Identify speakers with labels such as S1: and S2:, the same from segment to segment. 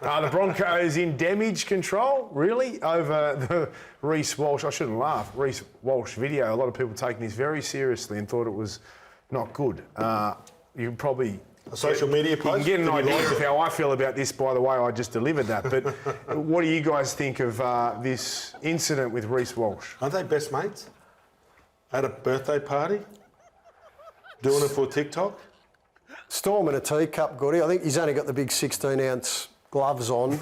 S1: The Broncos in damage control, really, over the Reece Walsh. I shouldn't laugh. Reece Walsh video. A lot of people taking this very seriously and thought it was not good. You can probably...
S2: A social media post?
S1: You can get an idea of how I feel about this by the way I just delivered that. But what do you guys think of this incident with Reece Walsh?
S2: Aren't they best mates? At a birthday party? Doing it for TikTok?
S3: Storm in a teacup, Goody. I think he's only got the big 16-ounce gloves on.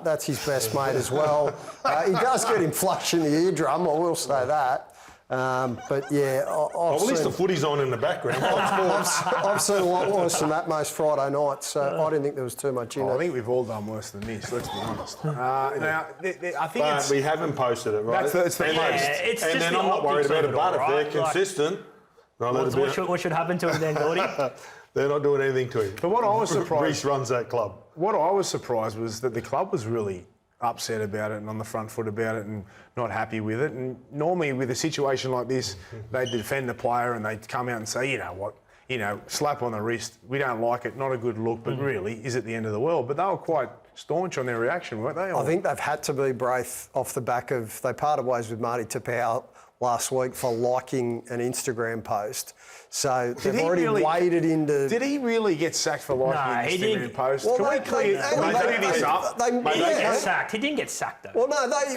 S3: That's his best mate as well. He does get him flush in the eardrum, I will say that. But yeah,
S2: At least the footy's on in the background.
S3: I've seen a lot worse than that most Friday nights, so I didn't think there was too much in it.
S1: I think we've all done worse than this, let's be honest. Now, I think
S2: But we haven't posted it, right?
S1: That's the post.
S4: It's
S2: And
S4: just
S2: then
S4: the
S2: I'm not worried
S4: optics
S2: about
S4: of
S2: it,
S4: all,
S2: but if
S4: right?
S2: they're consistent...
S4: What should happen to him then, Gordy?
S2: They're not doing anything to him.
S1: But what I was surprised...
S2: Reece runs that club.
S1: What I was surprised was that the club was really upset about it and on the front foot about it and not happy with it. And normally with a situation like this, they'd defend the player and they'd come out and say, you know what, slap on the wrist, we don't like it, not a good look, but really, is it the end of the world? But they were quite staunch on their reaction, weren't they?
S3: I think they've had to be brave off the back of... They parted ways with Marty Tapau last week for liking an Instagram post. So they've already waded into...
S1: Did he really get sacked for liking an Instagram post?
S3: Well,
S1: Can we clear this up?
S4: He didn't get sacked. He didn't get sacked, though.
S3: Well, no, they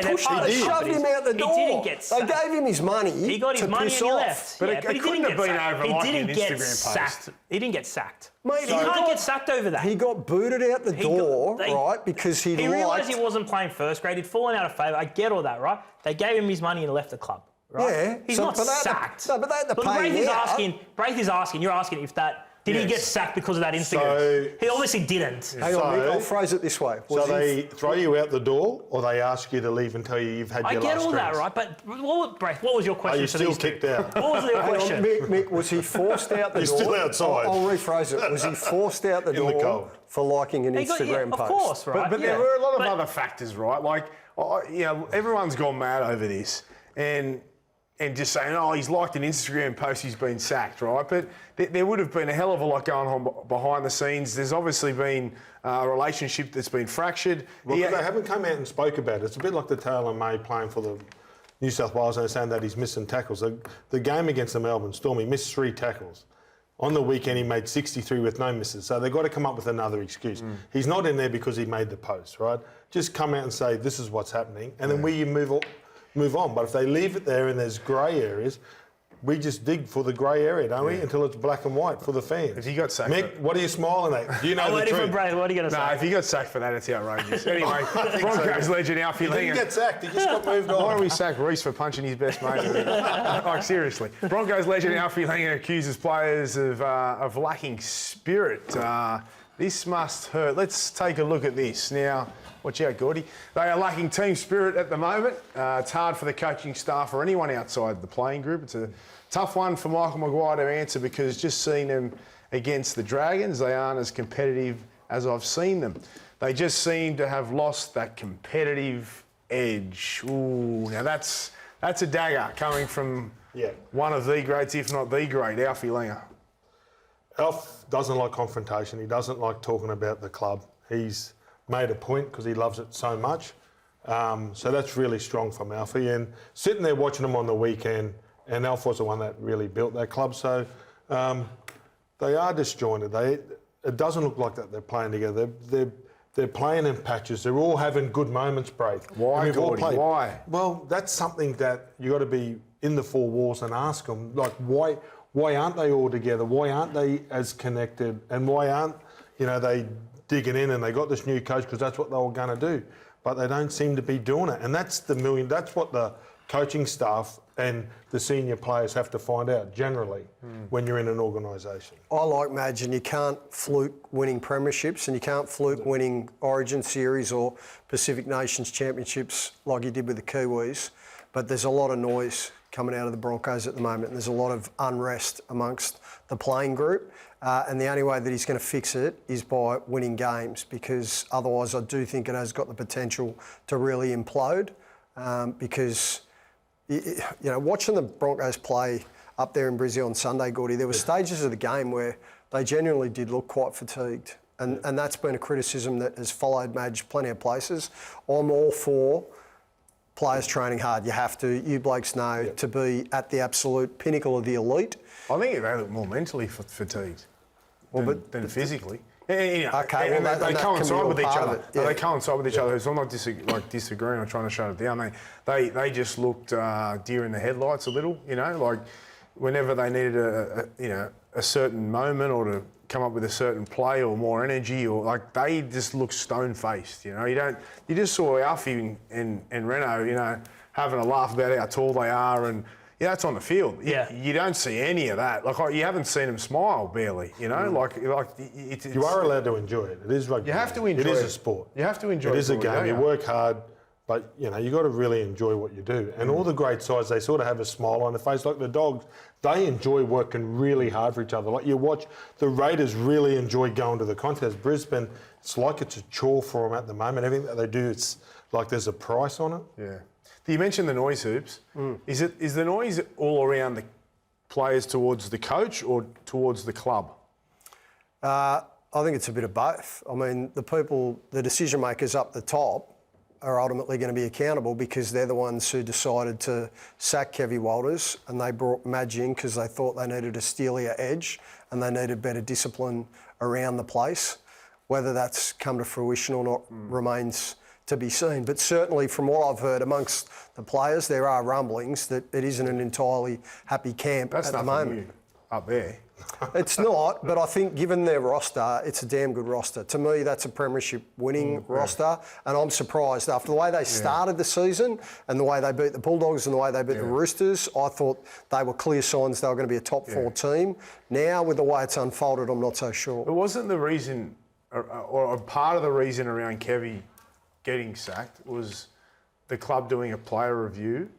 S3: pushed him, they shoved him out the door.
S4: He didn't get sacked.
S3: They gave him his money.
S4: He got his money and he left.
S1: But it couldn't have been over liking an Instagram post.
S4: He didn't get sacked.
S3: Mate,
S4: he can't get sacked over that.
S3: He got booted out the door, right, because he
S4: realised he wasn't playing first grade. He'd fallen out of favour. I get all that, right? They gave him his money and left the club. Right?
S3: Yeah.
S4: He's not sacked.
S3: No, but they had to pay him out.
S4: Braith is asking, you're asking if that... Did he get sacked because of that Instagram? He obviously didn't.
S3: Hang on, Mick, I'll phrase it this way.
S2: So they throw you out the door or they ask you to leave and tell you you've had your last
S4: I get all
S2: drinks?
S4: that, right? But Braith, what was your question?
S2: Are you still kicked out?
S4: What was your question?
S3: Mick, was he forced out the door?
S2: You're still outside.
S3: I'll rephrase it. Was he forced out the door for liking an Instagram post?
S4: Of course, right?
S1: But there were a lot of other factors, right? Like, everyone's gone mad over this and just saying, oh, he's liked an Instagram post, he's been sacked, right? But there would have been a hell of a lot going on behind the scenes. There's obviously been a relationship that's been fractured.
S2: Well, they haven't come out and spoke about it. It's a bit like the Taylor May playing for the New South Wales and saying that he's missing tackles. The game against the Melbourne Storm, he missed 3 tackles. On the weekend, he made 63 with no misses. So they've got to come up with another excuse. He's not in there because he made the post, right? Just come out and say, this is what's happening. And then we move on. But if they leave it there and there's grey areas, we just dig for the grey area, don't we? Until it's black and white for the fans.
S1: If he got sacked...
S2: Mick, what are you smiling at? Do you know
S4: I'm
S2: the
S4: waiting
S2: truth?
S4: for Brad. What are you going to say?
S1: No, if he got sacked for that, it's outrageous. Anyway, Broncos legend Alfie Langer.
S2: He didn't get sacked. He just got moved on.
S1: Why don't we sack Reece for punching his best mate? Like, seriously. Broncos legend Alfie Langer accuses players of lacking spirit. This must hurt. Let's take a look at this. Now, watch out, Gordy. They are lacking team spirit at the moment. It's hard for the coaching staff or anyone outside the playing group. It's a tough one for Michael Maguire to answer because just seeing them against the Dragons, they aren't as competitive as I've seen them. They just seem to have lost that competitive edge. Ooh, now that's a dagger coming from one of the greats, if not the great, Alfie Langer.
S2: Alf doesn't like confrontation. He doesn't like talking about the club. He's made a point because he loves it so much. So that's really strong from Alfie. And sitting there watching him on the weekend, and Alf was the one that really built that club. So they are disjointed. It doesn't look like that they're playing together. They're playing in patches. They're all having good moments, Braith.
S1: Why, Gordy? Why?
S2: Well, that's something that you got to be in the 4 walls and ask them. Like, why aren't they all together? Why aren't they as connected? And why aren't, they digging in and they got this new coach because that's what they were going to do. But they don't seem to be doing it. And that's that's what the coaching staff and the senior players have to find out generally when you're in an organisation.
S3: I like Madge, and you can't fluke winning premierships and you can't fluke winning Origin Series or Pacific Nations Championships like you did with the Kiwis. But there's a lot of noise coming out of the Broncos at the moment, and there's a lot of unrest amongst the playing group. And the only way that he's going to fix it is by winning games, because otherwise I do think it has got the potential to really implode. Because, watching the Broncos play up there in Brizzy on Sunday, Gordy, there were stages of the game where they genuinely did look quite fatigued. And that's been a criticism that has followed Madge plenty of places. I'm all for players training hard. You have to. You blokes know to be at the absolute pinnacle of the elite.
S1: I think they look more mentally fatigued than physically. Yeah,
S3: Okay, well,
S1: they
S3: that
S1: coincide
S3: can be
S1: with
S3: all
S1: each
S3: part of
S1: other.
S3: it, yeah.
S1: They coincide with each other. So I'm not disagreeing or trying to shut it down. They just looked deer in the headlights a little. You know, like whenever they needed a certain moment or to come up with a certain play or more energy, or like they just looked stone faced. You know, you just saw Alfie and Renault, having a laugh about how tall they are and. Yeah, that's on the field. You don't see any of that. Like you haven't seen them smile barely. You know, it's
S2: You are allowed to enjoy it. It is rugby.
S1: You have to enjoy it.
S2: It is a sport.
S1: You have to enjoy it.
S2: It is a
S1: for what
S2: game.
S1: they
S2: You
S1: are.
S2: work hard, but you got to really enjoy what you do. And all the great sides, they sort of have a smile on their face. Like the Dogs, they enjoy working really hard for each other. Like you watch the Raiders really enjoy going to the contest. Brisbane, it's like it's a chore for them at the moment. Everything that they do, it's like there's a price on it.
S1: Yeah. You mentioned the noise, Hoops. Is the noise all around the players towards the coach or towards the club?
S3: I think it's a bit of both. I mean, the decision makers up the top are ultimately going to be accountable because they're the ones who decided to sack Kevy Walters, and they brought Madge in because they thought they needed a steelier edge and they needed better discipline around the place. Whether that's come to fruition or not remains to be seen. But certainly from what I've heard amongst the players, there are rumblings that it isn't an entirely happy camp
S1: That's
S3: at the
S1: nothing
S3: moment.
S1: new up there.
S3: It's not, but I think given their roster, it's a damn good roster. To me, that's a premiership winning roster, and I'm surprised. After the way they started the season and the way they beat the Bulldogs and the way they beat the Roosters, I thought they were clear signs they were going to be a top four team. Now, with the way it's unfolded, I'm not so sure.
S1: It wasn't the reason, or part of the reason around Kevy getting sacked was the club doing a player review.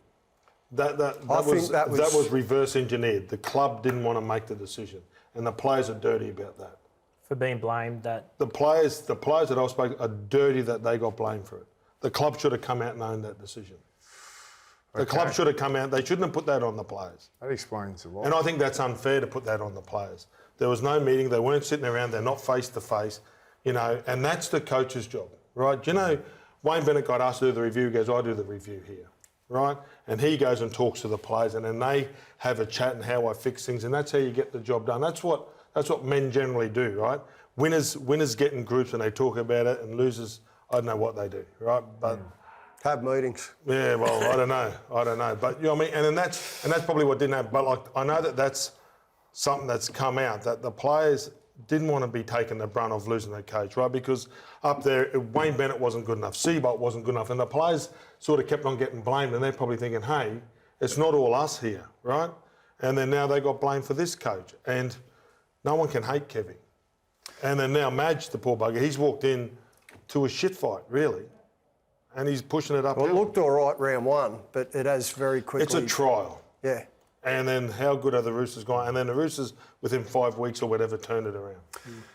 S2: That was reverse engineered. The club didn't want to make the decision, and the players are dirty about that.
S4: For being blamed
S2: The players that I spoke are dirty that they got blamed for it. The club should have come out and owned that decision. The club should have come out. They shouldn't have put that on the players.
S1: That explains a lot.
S2: And I think that's unfair to put that on the players. There was no meeting. They weren't sitting around. They're not face to face, and that's the coach's job, right? Wayne Bennett got asked to do the review. He goes, I do the review here, right? And he goes and talks to the players, and then they have a chat and how I fix things, and that's how you get the job done. That's what men generally do, right? Winners get in groups and they talk about it, and losers, I don't know what they do, right? But
S3: Have meetings.
S2: yeah, well, I don't know. But you know what I mean? And that's probably what didn't happen. But I know that's something that's come out, that the players didn't want to be taking the brunt of losing their coach, right? Because up there, Wayne Bennett wasn't good enough, Seabolt wasn't good enough, and the players sort of kept on getting blamed, and they're probably thinking, hey, it's not all us here, right? And then now they got blamed for this coach, and no one can hate Kevy. And then now Madge, the poor bugger, he's walked in to a shit fight, really, and he's pushing it up.
S3: Well, it looked all right round one, but it has very quickly...
S2: It's a trial.
S3: Yeah.
S2: And then how good are the Roosters going? And then the Roosters, within 5 weeks or whatever, turned it around.